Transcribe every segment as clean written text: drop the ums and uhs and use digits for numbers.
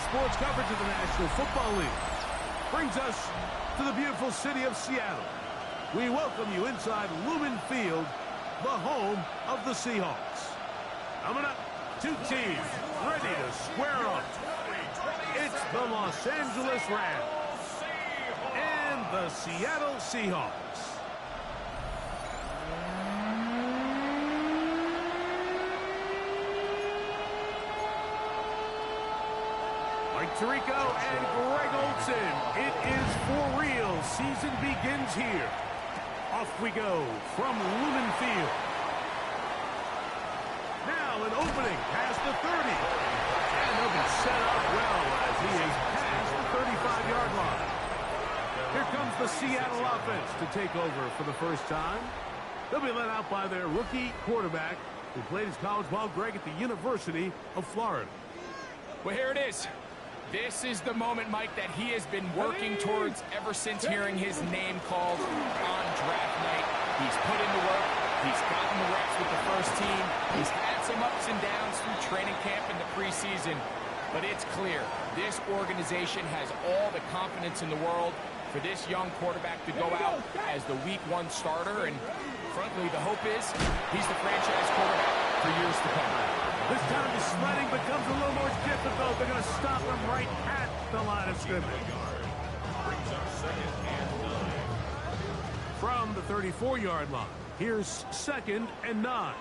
sports coverage of the National Football League brings us to the beautiful city of Seattle. We welcome you inside Lumen Field, the home of the Seahawks. Coming up, two teams ready to square up. It's the Los Angeles Rams and the Seattle Seahawks. Mike Tirico and Greg Olsen. It is for real. Season begins here. Off we go from Lumen Field. Now an opening past the 30. And he'll be set up well as he is past the 35-yard line. Here comes the Seattle offense to take over for the first time. They'll be led out by their rookie quarterback who played his college ball, Greg, at the University of Florida. Well, here it is. This is the moment, Mike, that he has been working towards ever since hearing his name called on draft night. He's put in the work. He's gotten the reps with the first team. He's had some ups and downs through training camp and the preseason. But it's clear, this organization has all the confidence in the world for this young quarterback to go out as the Week 1 starter. And frankly, the hope is he's the franchise quarterback for years to come. This time the sledding becomes a little more difficult. They're going to stop him right at the line of scrimmage. From the 34-yard line, here's 2nd and 9.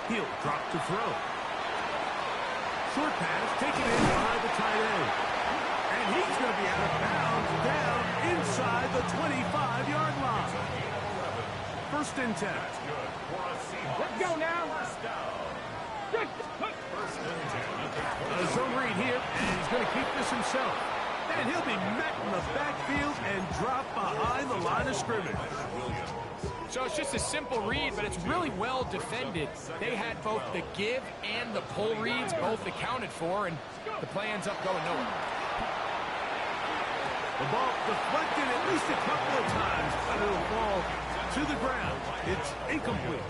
He'll drop to throw. Short pass taken in by the tight end. And he's going to be out of bounds down inside the 25-yard line. 1st and 10. Let's go now. A zone read here, and he's going to keep this himself. And he'll be met in the backfield and dropped behind the line of scrimmage. So it's just a simple read, but it's really well defended. They had both the give and the pull reads both accounted for, and the play ends up going nowhere. The ball deflected at least a couple of times, but it'll fall to the ground. It's incomplete.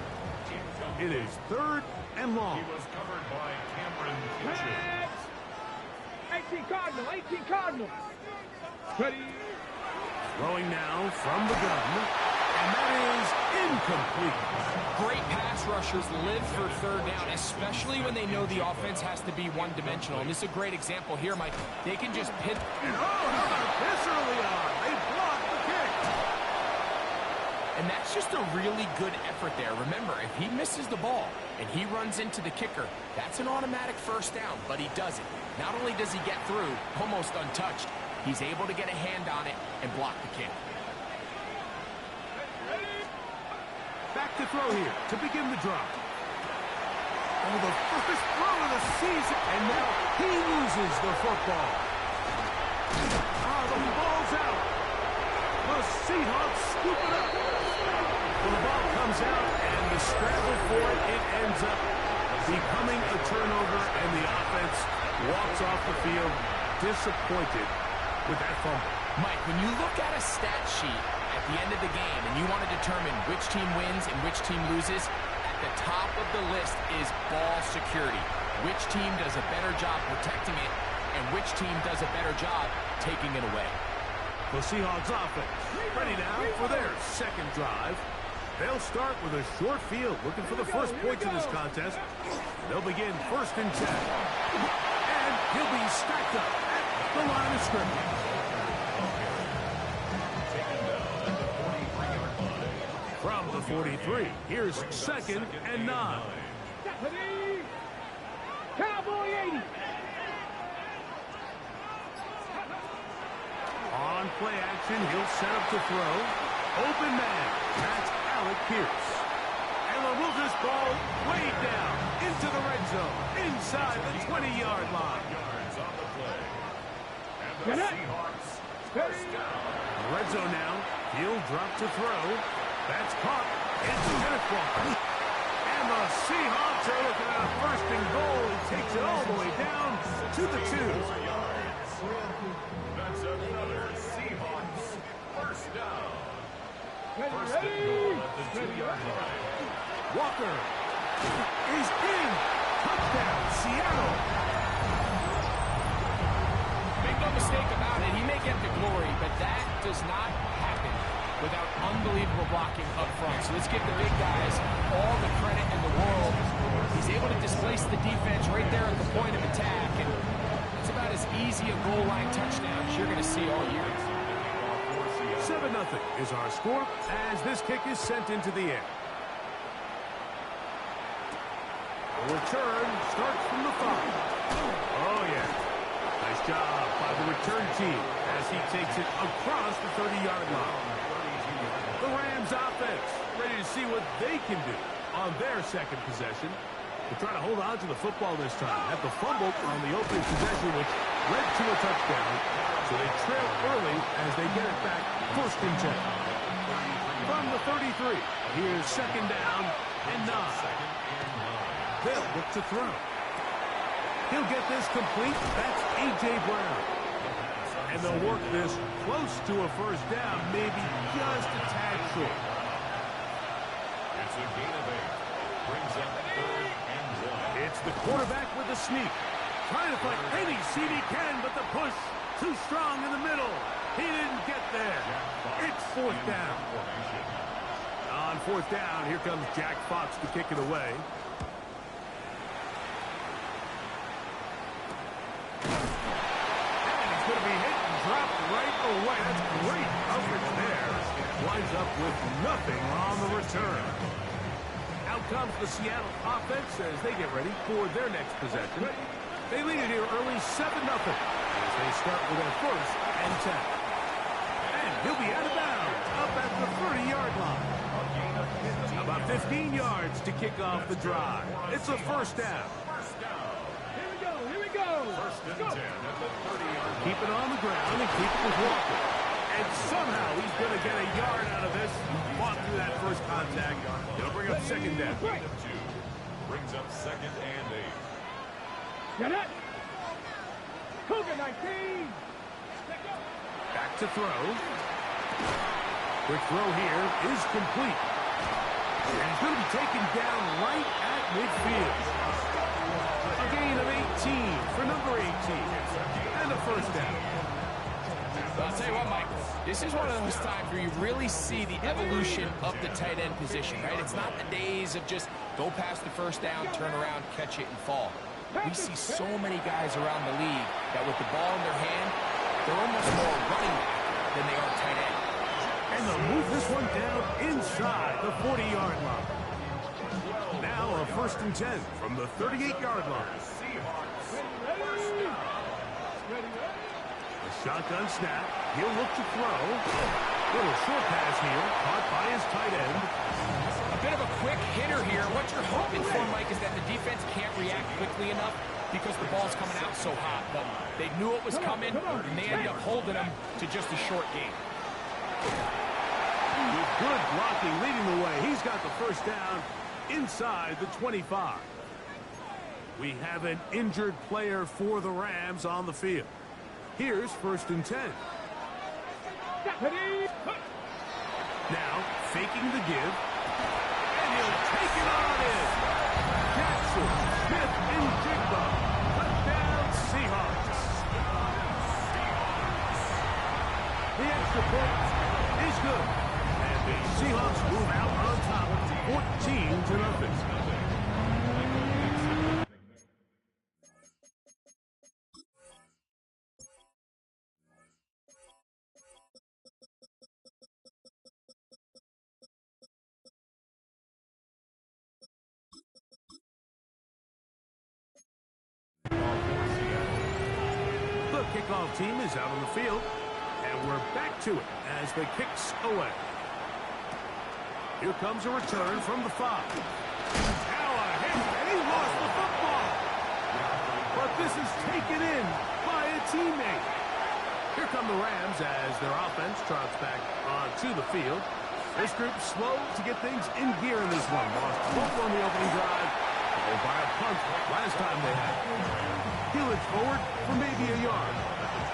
It is 3rd and long. He was covered by Cameron Kitchen. 18 Cardinal, 18 Cardinal. Ready. Throwing now from the gun, and that is incomplete. Great pass rushers live for 3rd down, especially when they know the offense has to be one-dimensional. And this is a great example here, Mike. They can just pit. And how about this early on? They blocked the kick. And that's just a really good effort there. Remember, if he misses the ball and he runs into the kicker, that's an automatic 1st down, but he doesn't. Not only does he get through, almost untouched, he's able to get a hand on it and block the kick. Back to throw here to begin the drop. Oh, the first throw of the season, and now he loses the football. The ball's out. The Seahawks scoop it up. Well, the ball comes out, and the scramble for it, it ends up becoming a turnover, and the offense walks off the field disappointed with that fumble. Mike, when you look at a stat sheet at the end of the game and you want to determine which team wins and which team loses, at the top of the list is ball security. Which team does a better job protecting it, and which team does a better job taking it away. The Seahawks offense ready now for their 2nd drive. They'll start with a short field, looking for the first points of this contest. They'll begin 1st and 10. And he'll be stacked up at the line of scrimmage. From the 43, here's 2nd and 9. Cowboy 80. On play action, he'll set up to throw. Open man, that's Alec Pierce. And they'll move this ball way down into the red zone, inside the 20-yard line. And the Seahawks first down. Red zone now, he'll drop to throw. That's caught. It's intercepted. And the Seahawks are looking at a 1st and goal. He takes it all the way down to the 2. That's another Seahawks first down. Ready, First and goal at the 2-yard line. Walker is in. Touchdown, Seattle. blocking up front. So let's give the big guys all the credit in the world. He's able to displace the defense right there at the point of attack. And it's about as easy a goal line touchdown as you're going to see all year. 7-0 is our score as this kick is sent into the air. The return starts from the 5. Oh, yeah. Nice job by the return team as he takes it across the 30-yard line. The Rams offense ready to see what they can do on their second possession. They're trying to hold on to the football this time. At the fumble on the opening possession, which led to a touchdown. So they trail early as they get it back, 1st and 10. From the 33, here's 2nd down and 9. They'll look to throw. He'll get this complete. That's A.J. Brown. And they'll work this close to a 1st down, maybe just a tad short. It's a gain of 8. Brings up 3rd and 1. It's the quarterback with the sneak. Trying to find any seam he can, but the push too strong in the middle. He didn't get there. It's 4th down. On 4th down, here comes Jack Fox to kick it away. And he's going to be hit and dropped right away. That's great coverage there. Winds up with nothing on the return. Out comes the Seattle offense as they get ready for their next possession. They lead it here early, 7-0, as they start with their 1st and 10. And he'll be out of bounds, up at the 30-yard line. About 15 yards to kick off the drive. It's a 1st down. Here we go. 1st and 10 at the 30-yard line. Keep it on the ground and keep it with Walker. And somehow he's going to get a yard out of this. Fought through that first contact. He'll bring up 2nd down. Gain of 2. Brings up 2nd and 8. Get it. Cougar 19. Back to throw. Quick throw here is complete. And he's going to be taken down right at midfield. A gain of 18 for number 18. And a 1st down. I'll tell you what, Mike, this is one of those times where you really see the evolution of the tight end position, right? It's not the days of just go past the 1st down, turn around, catch it, and fall. We see so many guys around the league that with the ball in their hand, they're almost more running back than they are tight end. And they'll move this one down inside the 40-yard line. Now a 1st and 10 from the 38-yard line. Seahawks. A shotgun snap. He'll look to throw. Little short pass here, caught by his tight end. A bit of a quick hitter here. What you're hoping for, Mike, is that the defense can't react quickly enough because the ball's coming out so hot. But they knew it was coming, and they ended up holding them to just a short game. With good blocking leading the way, he's got the 1st down inside the 25. We have an injured player for the Rams on the field. Here's 1st and 10. Now, faking the give. And he'll take it on in. Jackson, Smith, and Jigba. Touchdown, Seahawks. The extra point is good. And the Seahawks move out on top, 14-0. The kickoff team is out on the field, and we're back to it as the kick's away. Here comes a return from the 5. Now a hit, and he lost the football. But this is taken in by a teammate. Here come the Rams as their offense trots back onto the field. This group slow to get things in gear in this one. Lost both on the opening drive, followed by a punt last time they had. He'll it forward for maybe a yard.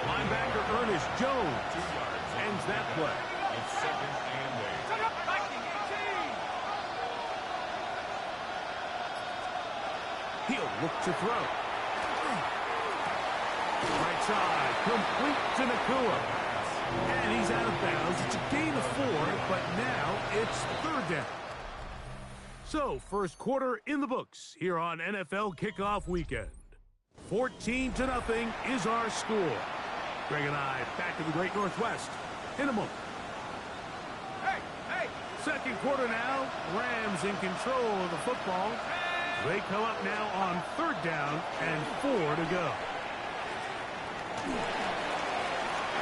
Linebacker Ernest Jones ends that play. It's 2nd and 8. He'll look to throw. Right side, complete to Nakua. And he's out of bounds. It's a gain of 4, but now it's third down. So, first quarter in the books here on NFL Kickoff Weekend. 14-0 is our score. Greg and I back to the Great Northwest in a moment. Second quarter now. Rams in control of the football. They come up now on third down and 4 to go.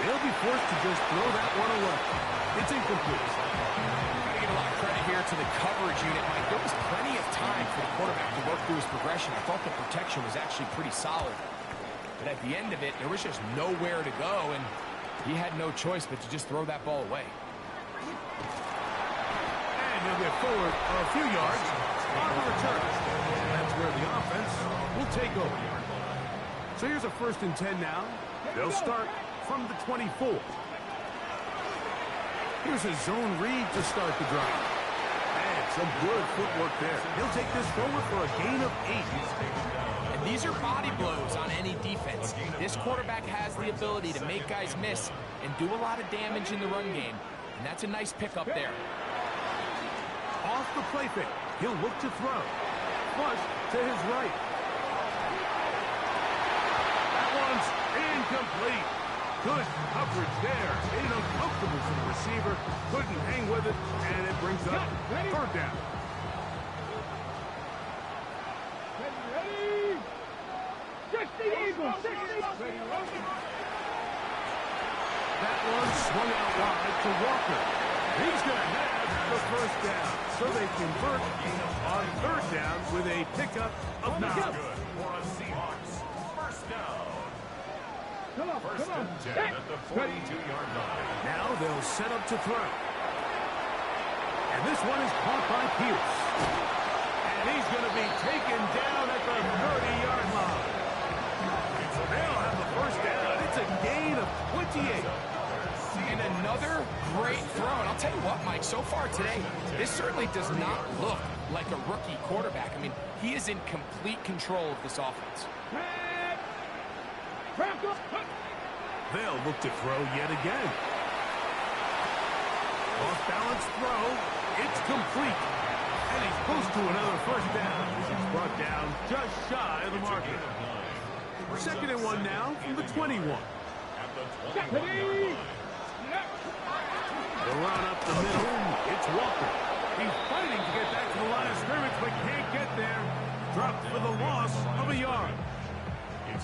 They'll be forced to just throw that one away. It's incomplete. Got to give a lot of credit here to the coverage unit, Mike. There was plenty of time for the quarterback to work through his progression. I thought the protection was actually pretty solid. But at the end of it, there was just nowhere to go, and he had no choice but to just throw that ball away. He'll get forward a few yards on the return. That's where the offense will take over. So here's a 1st and 10 now. They'll start from the 24. Here's a zone read to start the drive. And some good footwork there. He'll take this forward for a gain of 8. And these are body blows on any defense. This quarterback has the ability to make guys miss and do a lot of damage in the run game. And that's a nice pickup there. Off the play fake. He'll look to throw. Flush to his right. That one's incomplete. Good coverage there. Made it uncomfortable for the receiver. Couldn't hang with it, and it brings up third down. Ready? 60 Eagles. 60. That one swung out wide to Walker. He's going to have the first down. So they convert on third down with a pickup of 9. Good for a Seahawks. First down. Come on. First and 10 at the 42-yard line. Now they'll set up to throw. And this one is caught by Pierce. And he's going to be taken down at the 30-yard line. So they'll have the first down. It's a gain of 28. And another great throw. And I'll tell you what, Mike, so far today, this certainly does not look like a rookie quarterback. I mean, he is in complete control of this offense. They'll look to throw yet again. Off-balance throw. It's complete. And he's close to another first down. He's brought down just shy of the marker. 2nd and 1 now from the 21. The run up the middle. It's Walker. He's fighting to get back to the line of scrimmage, but can't get there. Dropped for the loss of a yard.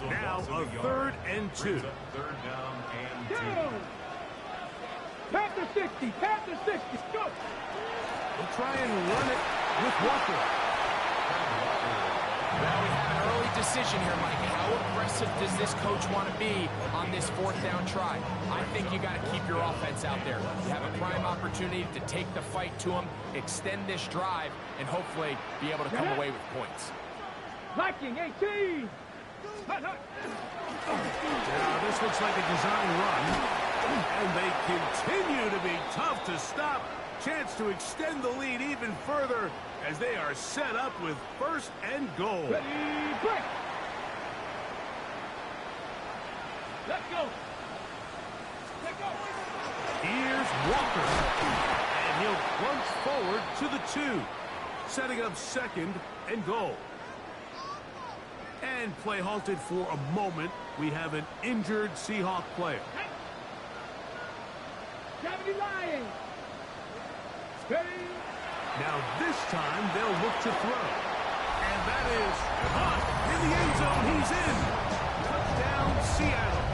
Now a 3rd and 2. Third down and 2. Pat the 60. Pat the 60. Go. We'll try and run it with Walker. Well, we have an early decision here, Mike. How aggressive does this coach want to be on this 4th down try? I think you got to keep your offense out there. You have a prime opportunity to take the fight to them, extend this drive, and hopefully be able to come away with points. Viking 18. Now this looks like a design run, and they continue to be tough to stop. Chance to extend the lead even further as they are set up with 1st and goal. Ready, break. Let's go. Let's go. Here's Walker, and he'll plunge forward to the 2, setting up 2nd and goal. And play halted for a moment. We have an injured Seahawk player. Gravity Lion. Steady. Now this time they'll look to throw. And that is caught in the end zone. He's in. Touchdown, Seattle.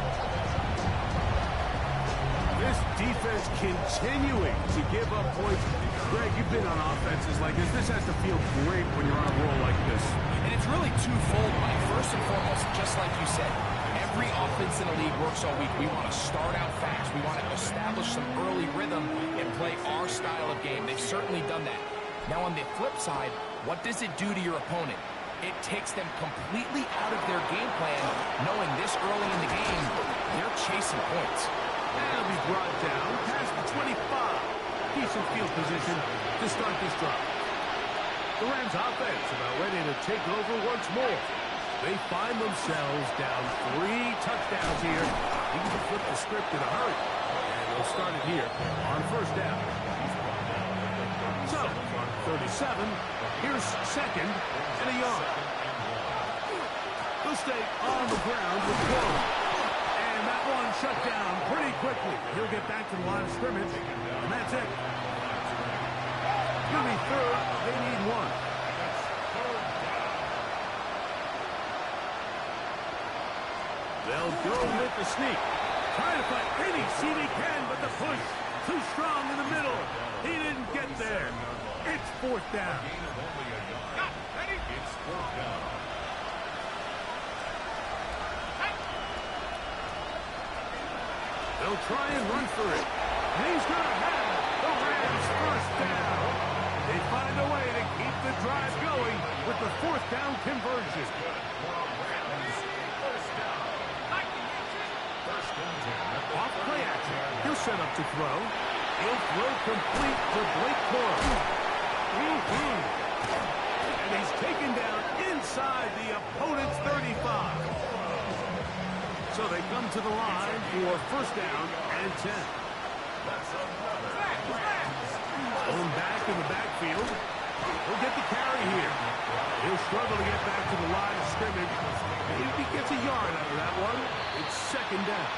This defense continuing to give up points. Greg, you've been on offenses like this. This has to feel great when you're on a roll like this. And it's really twofold, Mike. First and foremost, just like you said, every offense in the league works all week. We want to start out fast. We want to establish some early rhythm and play our style of game. They've certainly done that. Now, on the flip side, what does it do to your opponent? It takes them completely out of their game plan, knowing this early in the game, they're chasing points. That'll be brought down past the 25. Decent field position to start this drive. The Rams offense about ready to take over once more. They find themselves down 3 touchdowns here. Need to flip the script in a hurry. And They'll start it here on first down. So, 37. Here's second and a yard. They'll stay on the ground with Cole. And that one shut down pretty quickly. He'll get back to the line of scrimmage, and that's it. It's going to be third. They need one. They'll go with the sneak. Trying to find any seat he can, but the push too strong in the middle. He didn't get there. It's fourth down. It's fourth down. They'll try and run for it. And he's going to have the Rams first down. They find a way to keep the drive going with the fourth down conversion. Off play action. He'll set up to throw. He'll throw complete to Blake Corum. And he's taken down inside the opponent's 35. So they come to the line for first down and 10. Going back in the backfield. He'll get the carry here. He'll struggle to get back to the line of scrimmage. Maybe he gets a yard out of that one. It's second down.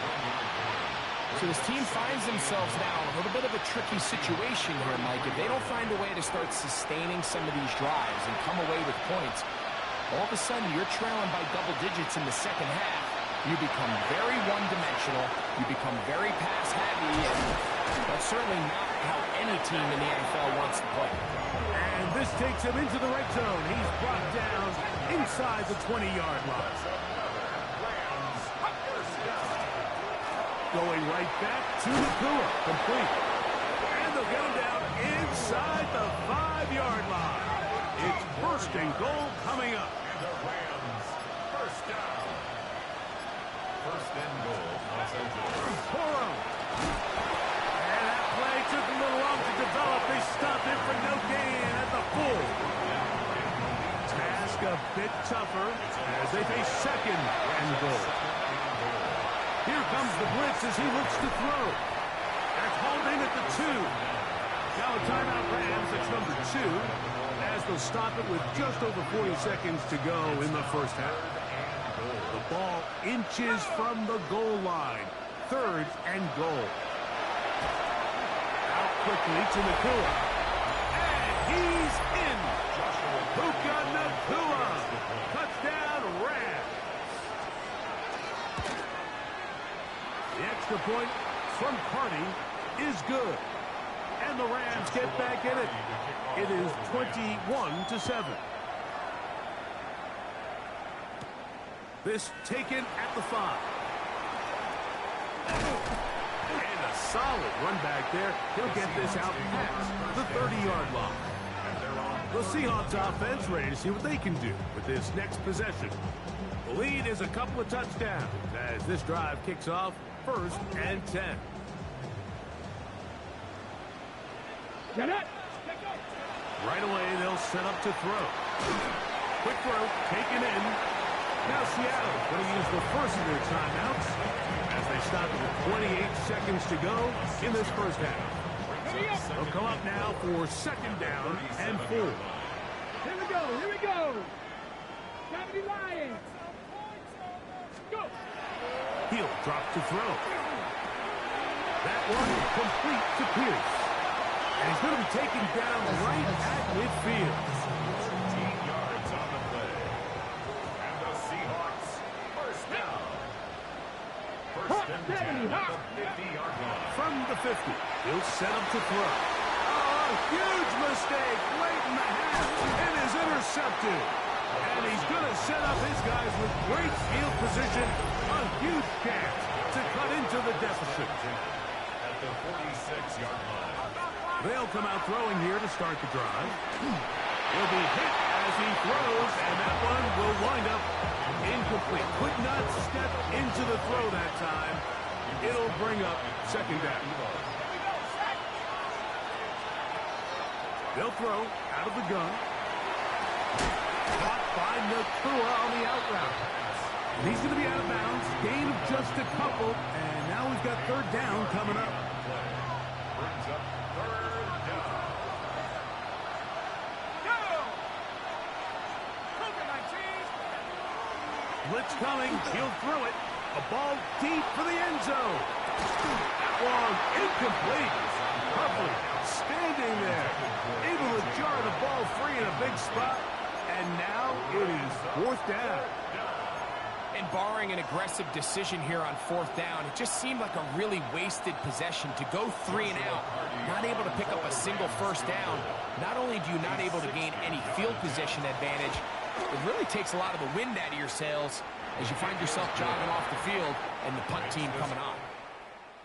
So this team finds themselves now in a little bit of a tricky situation here, Mike. If they don't find a way to start sustaining some of these drives and come away with points, all of a sudden you're trailing by double digits in the second half. You become very one-dimensional. You become very pass-heavy, and that's certainly not how any team in the NFL wants to play. And this takes him into the red zone. He's brought down inside the 20-yard line. Going right back to Nakua. Complete. And they'll get him down inside the 5-yard line. It's first and goal coming up. And the Rams first down. First and goal, Los Angeles. Corum. And that play took a little long to develop. They stopped it for no gain at the full. Task a bit tougher as they face second and goal. Here comes the blitz as he looks to throw. That's hauled in at the 2. Now a timeout Rams. It's number 2. As they'll stop it with just over 40 seconds to go in the first half. The ball inches from the goal line. Third and goal. Out quickly to Nakua. And he's in. Puka Nakua. Touchdown Rams. The extra point from Carney is good. And the Rams get back in it. It is 21-7. This taken at the 5. And a solid run back there. He'll get this out past the 30-yard line. The Seahawks offense ready to see what they can do with this next possession. The lead is a couple of touchdowns as this drive kicks off first and 10. Get it. Right away, they'll set up to throw. Quick throw, taken in. Now Seattle going to use the first of their timeouts as they stop with 28 seconds to go in this first half. They'll come up now for second down and 4. Here we go. Here we go. 70 Lions. Go. He'll drop to throw. That one complete to Pierce. And he's going to be taken down right at midfield. 15 yards on the play. And the Seahawks first down. First and 10 at the 50-yard line. From the 50, he'll set up to throw. Oh, a huge mistake late in the half. It is intercepted. And he's going to set up his guys with great field position. A huge chance to cut into the deficit. At the 46-yard line. They'll come out throwing here to start the drive. He'll be hit as he throws, and that one will wind up incomplete. Could not step into the throw that time. It'll bring up second down. They'll throw out of the gun. Caught by Nakua on the out route. And he's going to be out of bounds. Gain of just a couple. And now we've got third down coming up. brings up third down. Blitz coming. He'll throw it. A ball deep for the end zone. That one incomplete. Humphrey standing there, able to jar the ball free in a big spot. And now it is fourth down. And barring an aggressive decision here on fourth down, it just seemed like a really wasted possession to go 3 and out, not able to pick up a single first down. Not only do you not able to gain any field position advantage, it really takes a lot of the wind out of your sails as you find yourself jogging off the field and the punt team coming on.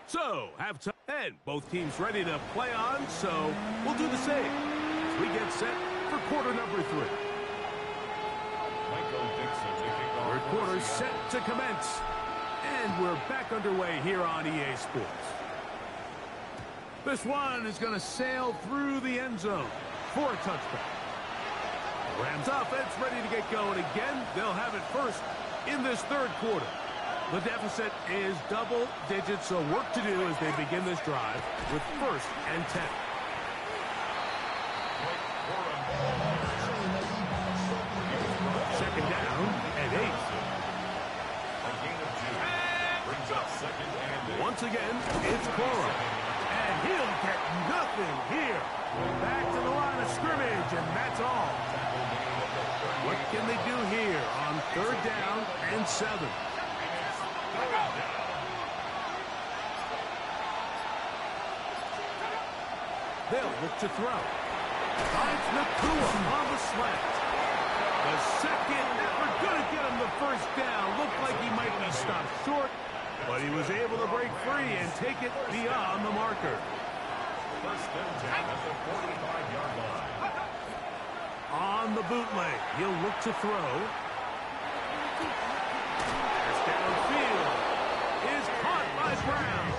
So, halftime, and both teams ready to play on, so we'll do the same as we get set for quarter number 3. Third quarter set to commence, and we're back underway here on EA Sports. This one is going to sail through the end zone for a touchdown. The Rams offense ready to get going again. They'll have it first in this third quarter. The deficit is double digits, so work to do as they begin this drive with 1st and 10. Second down and 8. Once again, it's Cora. And he'll get nothing here. Back to the line of scrimmage, and that's all. What can they do here on 3rd down and 7? They'll look to throw. Finds Nakua on the slant. The second never going to get him the first down. Looked like he might be stopped short, but he was able to break free and take it beyond the marker. 1st and 10 at the 45-yard line. On the bootleg, he'll look to throw. Pass downfield is caught by Brown.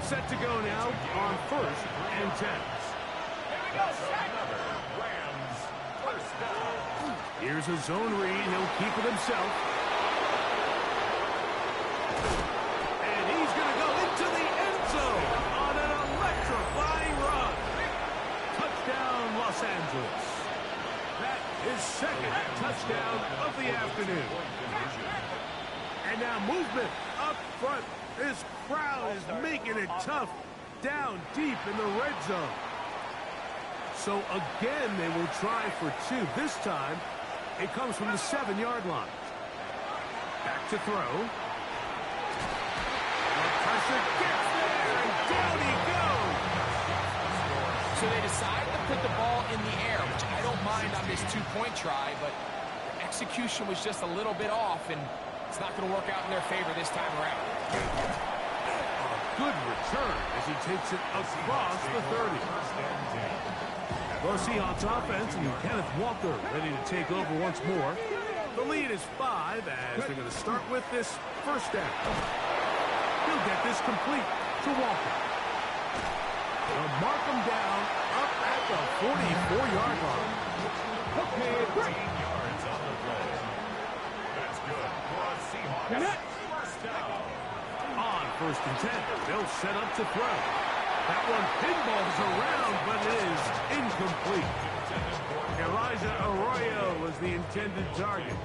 Set to go now on 1st and 10. Rams, 1st down. Here's a zone read. He'll keep it himself. And he's going to go into the end zone on an electrifying run. Touchdown, Los Angeles. That is 2nd touchdown of the afternoon. And now movement up front. This crowd is making it tough down deep in the red zone. So again, they will try for 2. This time, it comes from the 7-yard line. Back to throw. The pressure gets there, and down he goes. So they decide to put the ball in the air, which I don't mind on this 2-point try, but the execution was just a little bit off, and it's not going to work out in their favor this time around. A good return as he takes it across the 30. The Seahawks offense and Kenneth Walker ready to take over once more. The lead is 5 as they're going to start with this first down. He'll get this complete to Walker. They'll mark him down up at the 44-yard line. Okay, 15 yards on the play. That's good for a Seahawks. 1st down. On 1st and 10, they'll set up to throw. That one pinballs around, but it is incomplete. Elijah Arroyo was the intended target.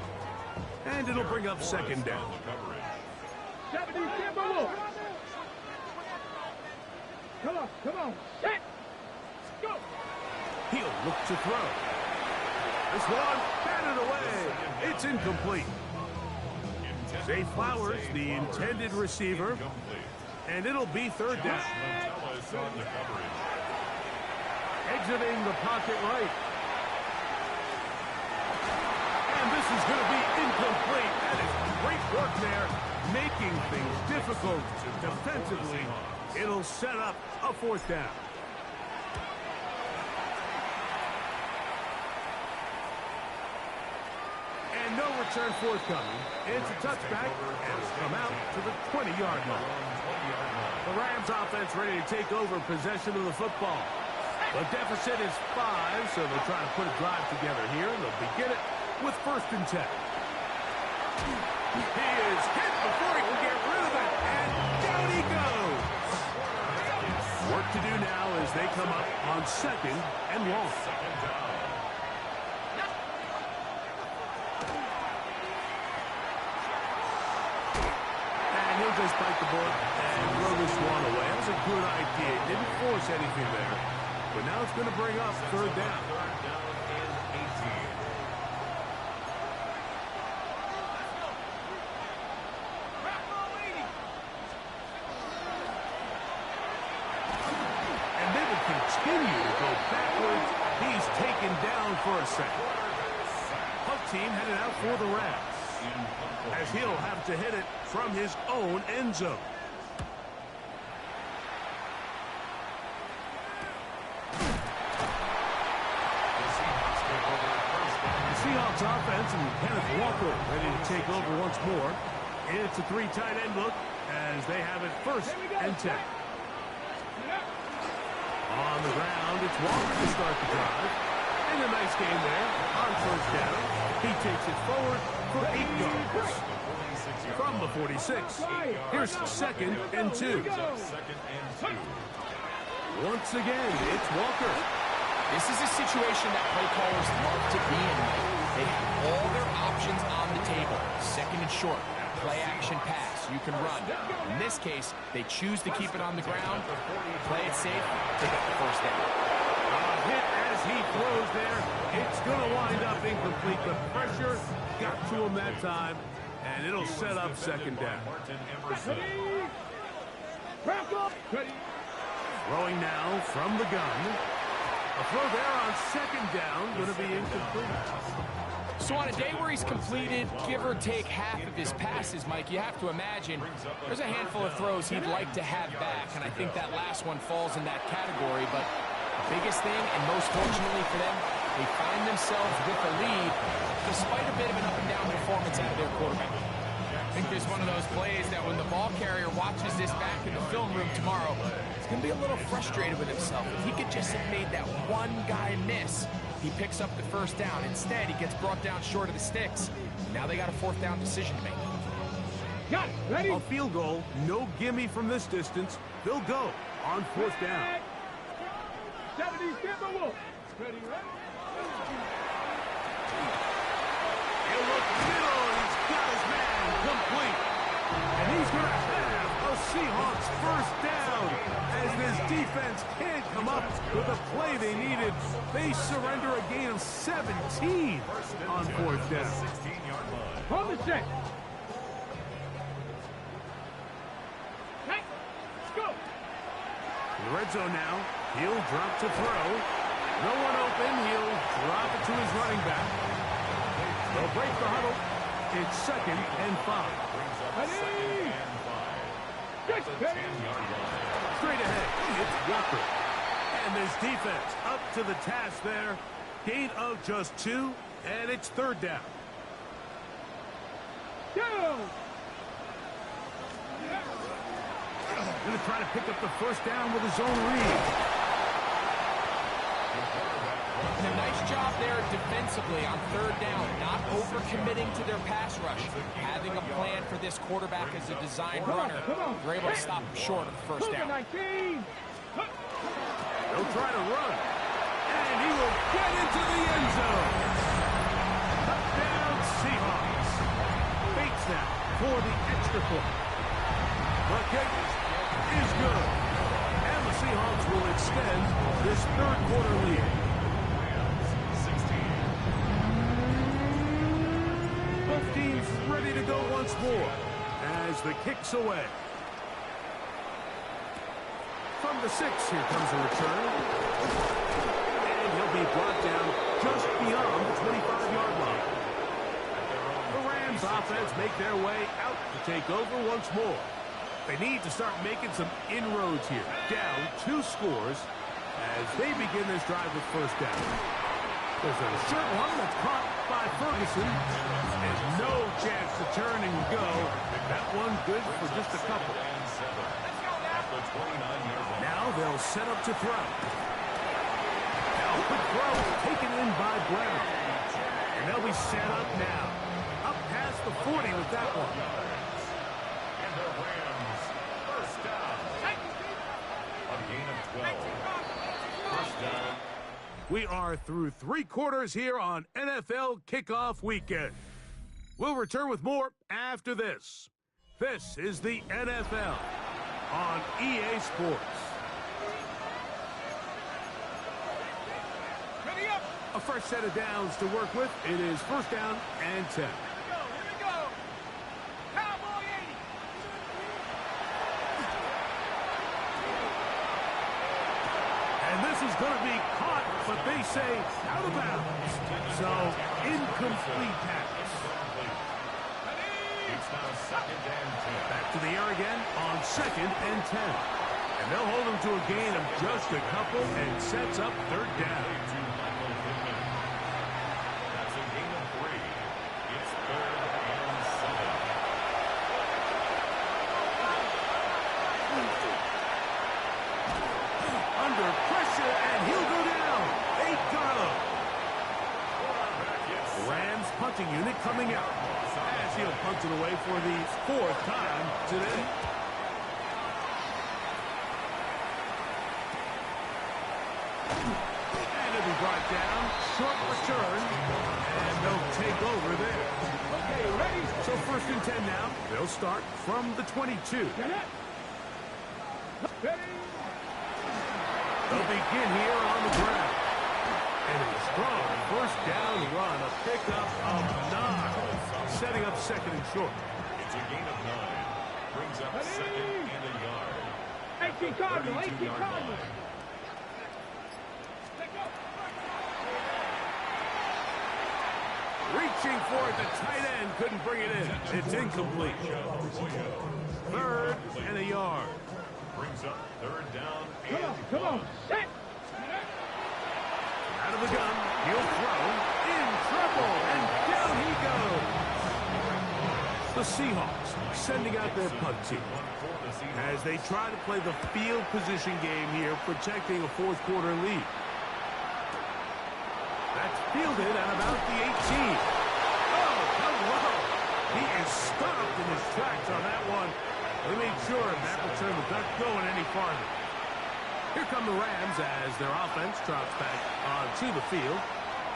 And it'll bring up 2nd down. Come on. Set. Go. He'll look to throw. This one batted away. It's incomplete. Zay Flowers, the intended receiver. And it'll be 3rd down. Exiting the pocket right. And this is going to be incomplete. That is great work there, making things difficult defensively. It'll set up a 4th down. And no return forthcoming. It's a touchback, and it'll come out to the 20-yard line. The Rams offense ready to take over possession of the football. The deficit is 5, so they'll try to put a drive together here, and they'll begin it with 1st and 10. He is hit before he can get rid of it, and down he goes. to do now is they come up on 2nd and long. Second down. And he'll just bite the bullet and throw this one away. That was a good idea. Didn't force anything there. But now it's going to bring up 3rd down. Third down and 18. And they will continue to go backwards. He's taken down for a second. Punt team headed out for the Rams, as he'll have to hit it from his own end zone. The Seahawks offense and Kenneth Walker ready to take over once more. It's a 3 tight end look as they have it 1st and 10. On the ground, it's Walker to start the drive. And a nice game there on 1st down. He takes it forward for 8 yards. From the 46, here's 2nd and 2. Once again, it's Walker. This is a situation that play callers love to be in. They have all their options on the table. 2nd and short, play action pass, you can run. In this case, they choose to keep it on the ground, play it safe, pick up the 1st down. Hit as he throws there. It's going to wind up incomplete. The pressure got to him that time, and it'll set up 2nd down. Throwing now from the gun. A throw there on 2nd down, going to be incomplete. So on a day where he's completed, give or take half of his passes, Mike, you have to imagine there's a handful of throws he'd like to have back, and I think that last one falls in that category. But the biggest thing, and most fortunately for them, they find themselves with the lead despite a bit of an up-and-down performance out of their quarterback. I think there's one of those plays that when the ball carrier watches this back in the film room tomorrow, he's going to be a little frustrated with himself. If he could just have made that one guy miss, he picks up the 1st down. Instead, he gets brought down short of the sticks. Now they got a 4th down decision to make. Got it. Ready? A field goal, no gimme from this distance. They'll go on 4th down. 70, get the wolf. Ready, ready? He'll look middle, and he's got his man complete. And he's going to have a Seahawks 1st down as this defense can't come up with the play they needed. They surrender a gain of 17 on 4th down. 16-yard line. Hold the check. Hey, let's go. In the red zone now, he'll drop to throw. No one open, he'll drop it to his running back. They'll break the huddle. It's 2nd and 5. Ready? That's a 10-yard line. Straight ahead, it's Walker. And this defense up to the task there. Gain of just 2, and it's 3rd down. Go. Going to try to pick up the 1st down with his own read. And a nice job there defensively on 3rd down, not overcommitting to their pass rush. Having a plan for this quarterback as a designed runner, they're able to stop him short of the 1st down. 19. He'll try to run, and he will get into the end zone. Touchdown Seahawks. Fakes that for the extra point. The kick is good, and the Seahawks will extend this 3rd quarter lead. 12 teams ready to go once more as the kick's away. From the 6, here comes a return. And he'll be brought down just beyond the 25-yard line. The Rams offense make their way out to take over once more. They need to start making some inroads here. Down 2 scores as they begin this drive with 1st down. There's a short one that's caught by Ferguson. And no chance to turn and go. That one good for just a couple. Now they'll set up to throw. Now quick throw taken in by Brown. And they'll be set up now. Up past the 40 with that one. And the Rams, 1st down. A gain of 12. First down. We are through 3 quarters here on NFL Kickoff Weekend. We'll return with more after this. This is the NFL on EA Sports. Ready up. A fresh set of downs to work with. It is first down and 10. Here we go. Cowboy 80. And this is going to be caught, but they say out of bounds. So, incomplete pass. It's now second and 10. Back to the air again on second and 10. And they'll hold them to a gain of just a couple and sets up third down. That's a gain of 3. It's third and 7. Under pressure, and he'll go down. They got him. The Rams punting unit coming out as he'll punt it away for the 4th time today. And it'll be brought down. Short return. And they'll take over there. Okay, ready. So first and 10 now. They'll start from the 22. Get up. Ready. They'll begin here on the ground. And a strong first down run. A pickup of 9. Setting up second and short. It's a gain of 9. Brings up second and a yard. 18 Cardinal, 18 Cardinal. Reaching for it, the tight end couldn't bring it in. It's incomplete. Third and a yard. Brings up third down Come on, and come on. 1. Set. Out of the gun, he'll throw. In trouble, and down he goes. The Seahawks sending out their punt team as they try to play the field position game here, protecting a 4th quarter lead. That's fielded at about the 18. Oh, hello. He is stopped in his tracks on that one. They made sure that return was not going any farther. Here come the Rams as their offense drops back onto the field.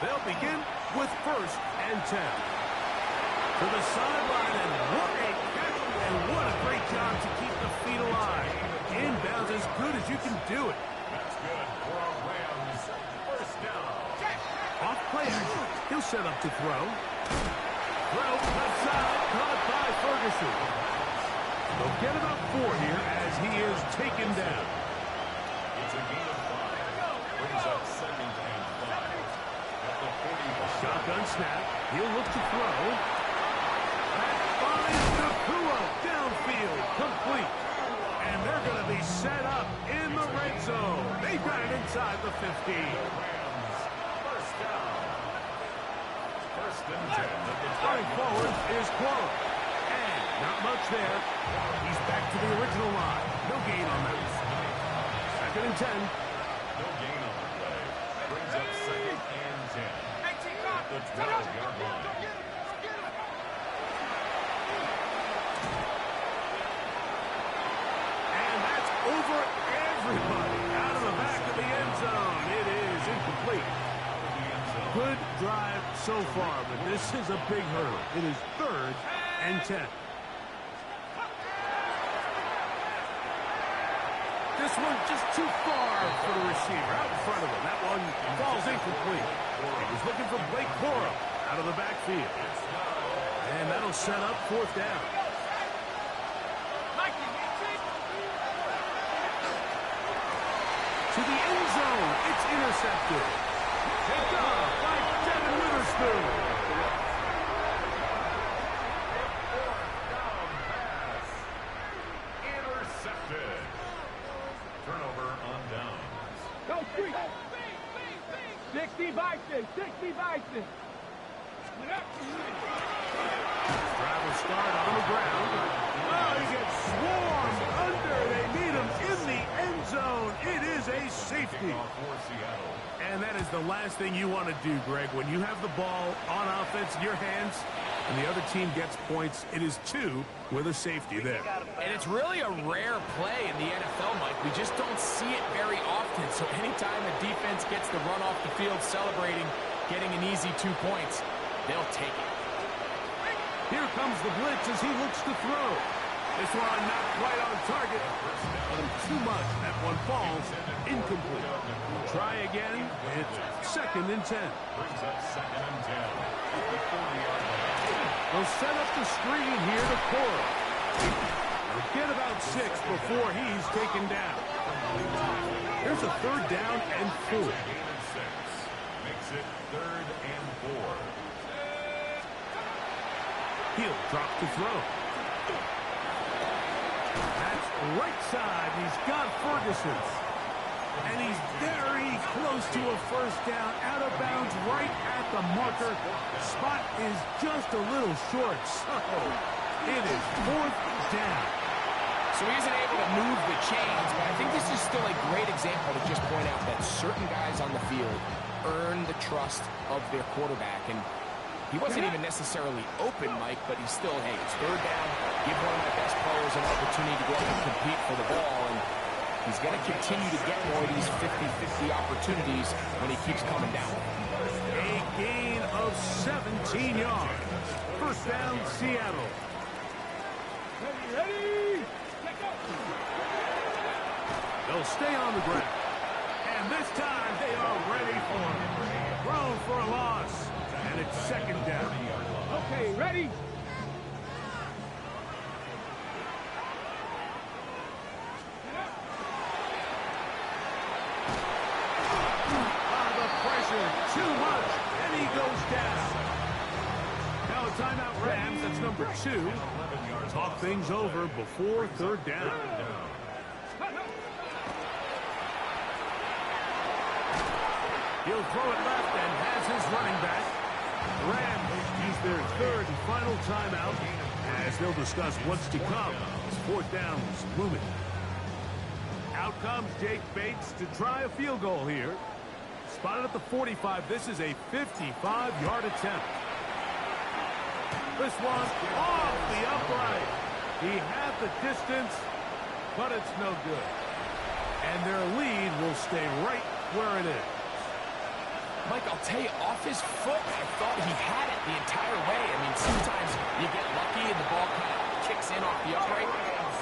They'll begin with first and 10. To the sideline, and what a catch, and what a great job to keep the feet alive. Inbounds as good as you can do it. That's good for our Rams. First down. Off play action. He'll set up to throw. Throw, left side, caught by Ferguson. They'll get about 4 here as he is taken down. It's a gain of 5. Brings up second and 5. At the 40. Shotgun snap. He'll look to throw. That finds Nakua downfield. Complete. And they're going to be set up in the red zone. They got it inside the 15. Rams. First down. First and 10. Running forward is Quote. And not much there. He's back to the original line. No gain on that. Second and 10. No gain on the play. Brings up second and 10. At the 12-yard line. And that's over everybody. Out of the back of the end zone. It is incomplete. Good drive so far, but this is a big hurdle. It is third and 10. This one just too far for the receiver. Out in front of him. That one falls incomplete. He was looking for Blake Corum out of the backfield. And that'll set up 4th down. To the end zone. It's intercepted. Picked up by Devin Witherspoon. Down pass. Intercepted. Turnover on downs. Go free. 60 Bison, 60 Bison. Drive will start on the ground. Oh, he gets swarmed under. They need him in the end zone. It is a safety. For Seattle. And that is the last thing you want to do, Greg. When you have the ball on offense in your hands, and the other team gets points. It is 2 with a safety there. And it's really a rare play in the NFL, Mike. We just don't see it very often. So anytime a defense gets the run off the field celebrating, getting an easy 2 points, they'll take it. Here comes the blitz as he looks to throw. This one not quite on target. Too much. That one falls incomplete. Try again. It's 2nd and 10. Brings up 2nd and 10. They'll set up the screen here to Cora. They'll get about 6 before he's taken down. Here's a 3rd down and 4. Makes it 3rd and 4. He'll drop to throw. That's right side. He's got Ferguson. And he's very close to a 1st down. Out of bounds right at the marker. Spot is just a little short. So it is 4th down. So he isn't able to move the chains, but I think this is still a great example to just point out that certain guys on the field earn the trust of their quarterback. And he wasn't even necessarily open, Mike, but he's still, hey, it's 3rd down. Give one of my best players an opportunity to go out and compete for the ball. And he's going to continue to get more of these 50-50 opportunities when he keeps coming down. A gain of 17 yards. 1st down, Seattle. Ready? They'll stay on the ground. And this time they are ready for him. Thrown for a loss. And it's 2nd down. Okay, ready? The pressure, too much, and he goes down. Now a timeout, Rams. That's number 2. Talk things over before 3rd down. He'll throw it left and has his running back. Rams use their 3rd and final timeout as they'll discuss what's to come. 4th down is looming. Out comes Jake Bates to try a field goal here. Spotted at the 45. This is a 55-yard attempt. This one off the upright. He had the distance, but it's no good. And their lead will stay right where it is. Mike, I'll tell you, off his foot, I thought he had it the entire way. I mean, sometimes you get lucky and the ball kind of kicks in off the upright,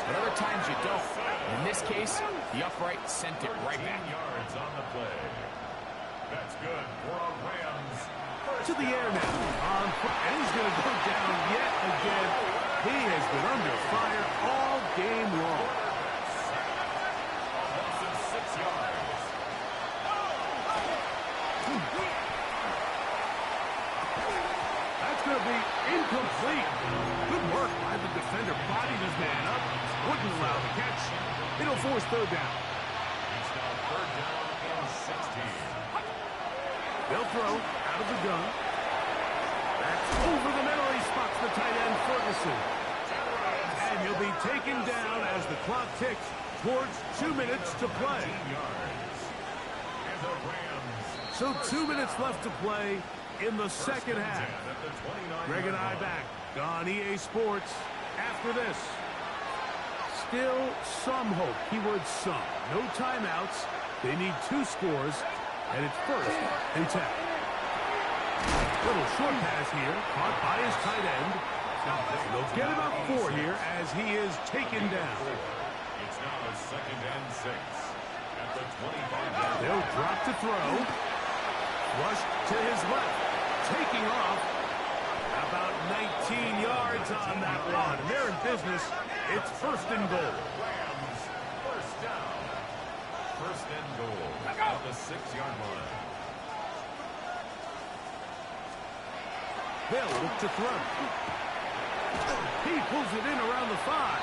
but other times you don't. In this case, the upright sent it right back. Yards on the play. That's good for a Rams. To the air now. And he's going to go down yet again. He has been under fire all game long. Offensive 6 yards. That's going to be incomplete. Good work by the defender. Bodied his man up. Wouldn't allow the catch. It'll force 3rd down. It's now 3rd down and 16. They'll throw out of the gun. That's over the middle. He spots the tight end, Ferguson. And he'll be taken down as the clock ticks towards 2 minutes to play. And the Rams. So 2 minutes left to play in the 2nd half. At the 29 Greg and I back on EA Sports after this. Still some hope. Keyword some. No timeouts. They need 2 scores, and it's 1st and 10. Little short pass here, caught by his tight end. They'll get about 4 here as he is taken down. It's now 2nd and 6. At the 25. They'll drop to throw. Rush to his left. Taking off. About 19 yards on that one. And they're in business. It's 1st and goal. Rams. 1st down. 1st and goal. At the 6-yard line. They'll look to throw. He pulls it in around the 5.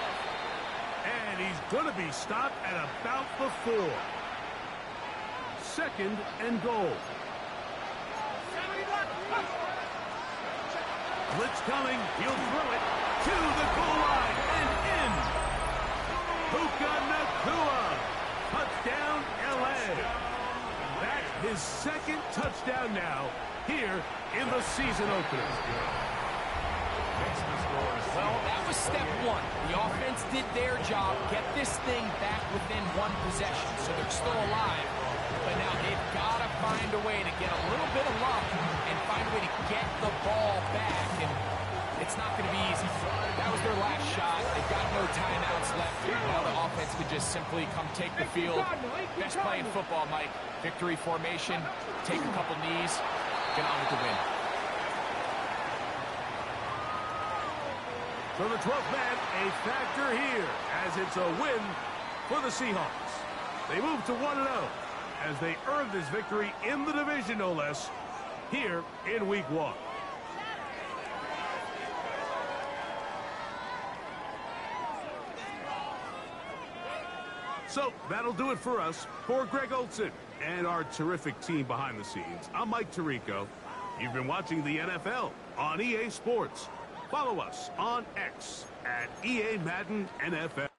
And he's going to be stopped at about the 4. 2nd and goal. Blitz coming. He'll throw it to the goal line and in. Puka Nacua. Touchdown, L.A. That's his 2nd touchdown now here in the season opener. was step one. The offense did their job, get this thing back within one possession, so they're still alive. But now they've got to find a way to get a little bit of luck and find a way to get the ball back. And it's not going to be easy. That was their last shot. They've got no timeouts left here. Now the offense could just simply come take the field. Best play in football, Mike. Victory formation, take a couple knees, get on with the win. So the 12th man, a factor here, as it's a win for the Seahawks. They move to 1-0 as they earn this victory in the division, no less, here in Week 1. So that'll do it for us. For Greg Olson and our terrific team behind the scenes, I'm Mike Tirico. You've been watching the NFL on EA Sports. Follow us on X at EA Madden NFL.